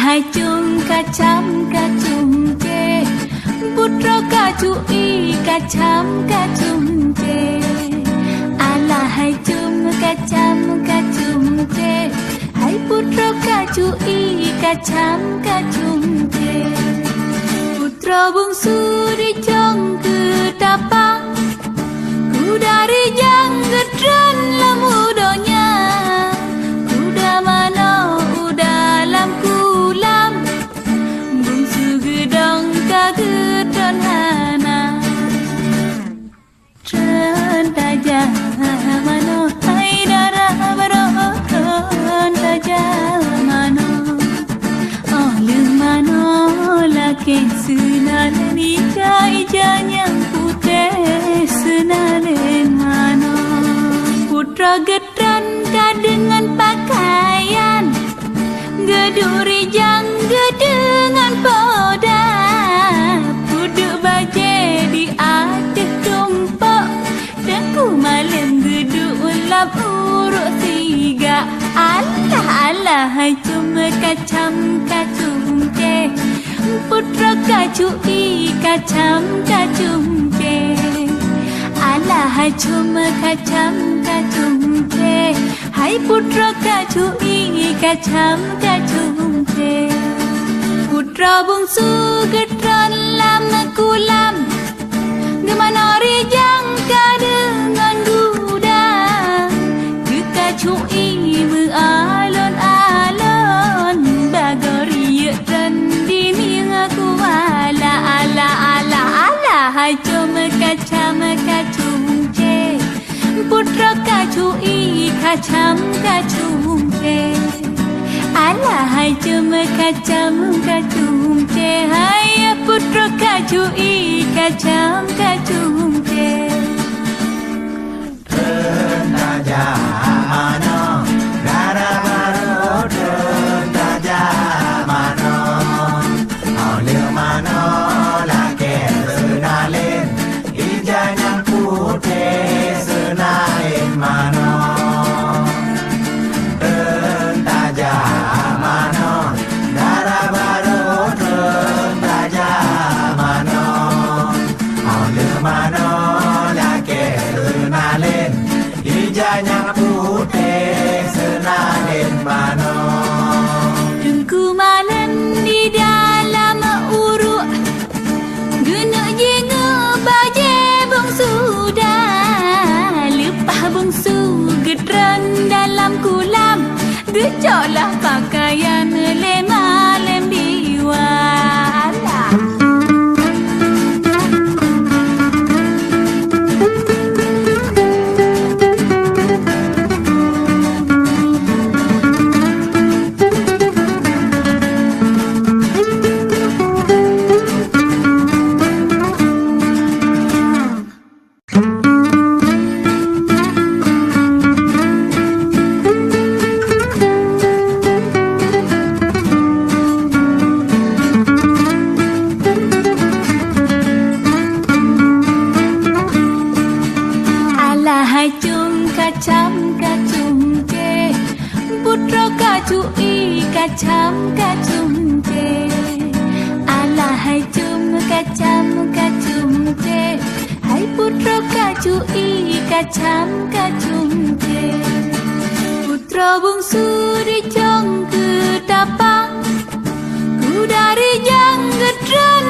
Alahai cung kacam kacung je, putra kacui kacam kacung je. Alahai cung kacam kacung je, hai putra kacui kacam kacung je. Putra bungsu dijong ketapang, ku dari jang gedran lamudonya. Kuda mana udalam kulam, bungsu gedong kagedon hana. Tren tajam mano, hai darah baron tajam mano. Oh lumano laki senalani jai janyang putih senalen mano. Putra gedran dengan pakaian, geduri jang dengan poda. Puduk baje di atas tumpuk, dan ku malam geduk ulap urut tiga. Alah alah hai cuma kacam kacung je, putra kacui kacam kacung je. Alah hai cuma kacam kacung je, hai putra kacui kacam kacung je. Putra bungsu gedran lama kulam, gemana rijang ka dengan kuda. Kekacui mengalon-alon, bagori dan dini aku ala ala ala ala. Hai cuma kacam kacung je, putra kacui kacam kacung je. Alah hai cuma kacam kacung je, hai putra kacui kacam kacung je. Tajamano, garabaro tajamano, oleh mano laki senalin, ijanya putih senalin mano. Tajamano, garabaro tajamano, oleh mano laki senalin, ijanya putih senalin mano. Tungku malam di dalam uruk, guna jenga baje bungsu dah. Lepah bungsu gedran dalam kulam, gejoklah pakaian lem biwala. Alahai cung kacam kacung je, putra kacui kacam kacung je. Alahai cung kacam kacung je, hai putra kacui kacam kacung je. Putra bungsu dijong ketapang, ku dari jang gedran